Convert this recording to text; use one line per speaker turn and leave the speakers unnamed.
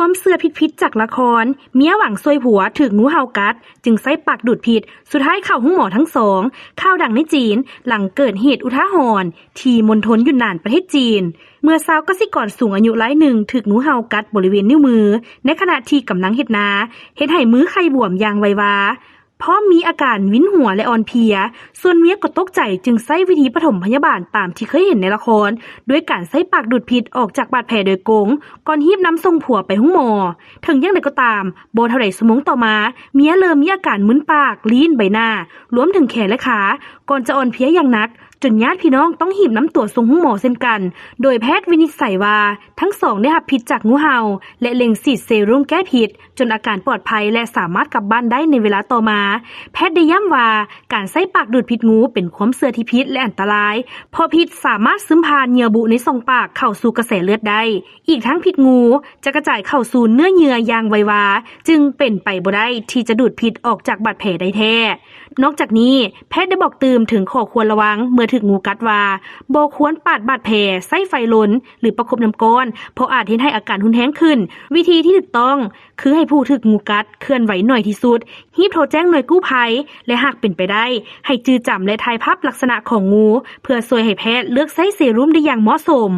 ความเสื่อผิดๆจากละครเมียหวังซวยผัวถึกงูเห่ากัดจึงใส่ปากดูดพิษสุดท้ายเข้าห้องหมอทั้งสองข่าวดังในจีนหลังเกิดเหตุอุทาหรณ์ที่มณฑลยุนนานประเทศจีนเมื่อสาวกสิกรสูงอายุรายหนึ่งถึกงูเห่ากัดบริเวณนิ้วมือในขณะที่กำลังเฮ็ดนาเฮ็ดให้มือไข้บวมอย่างไววาพร้อมมีอาการวินหัวและอ่อนเพลียส่วนเมียก็ตกใจจึงใช้วิธีปฐมพยาบาลตามที่เคยเห็นในละครด้วยการใช้ปากดูดพิษออกจากบาดแผลโดยกงก่อนหีบนำส่งผัวไปห้องหมอถึงอย่างไรก็ตามบ่เท่าใดชั่วโมงต่อมาเมียเริ่มมีอาการมึนปากลิ้นใบหน้ารวมถึงแขนและขาก่อนจะอ่อนเพลียอย่างหนักจนญาติพี่น้องต้องหีบน้ำตัวส่งห้องหมอเช่นกันโดยแพทย์วินิจฉัยว่าทั้งสองได้รับพิษจากงูเห่าและเล็งฉีดเซรุ่มแก้พิษจนอาการปลอดภัยและสามารถกลับบ้านได้ในเวลาต่อมาแพทย์ได้ย้ำว่าการใช้ปากดูดพิษงูเป็นความเสื่อที่พิษและอันตรายเพราะพิษสามารถซึมผ่านเหยื่อบุในช่องปากเข้าสู่กระแสเลือดได้อีกทั้งพิษงูจะกระจายเข้าสู่เนื้อเยื่ออย่างไววาจึงเป็นไปบ่ได้ที่จะดูดพิษออกจากบาดแผลได้แท้นอกจากนี้แพทย์ได้บอกเตือนถึงข้อควรระวังเมื่อถึกงูกัดว่าบ่ควรปาดบาดแผลใส่ไฟล้นหรือประคบน้ำก้อนเพราะอาจเฮ็ดให้อาการรุนแรงขึ้นวิธีที่ถูกต้องคือให้ผู้ถูกงูกัดเคลื่อนไหวหน่อยที่สุดรีบโทรแจ้งหน่วยกู้ภัยและหากเป็นไปได้ให้จื้อจำและถ่ายภาพลักษณะของงูเพื่อช่วยให้แพทย์เลือกใช้เซรุ่มได้อย่างเหมาะสม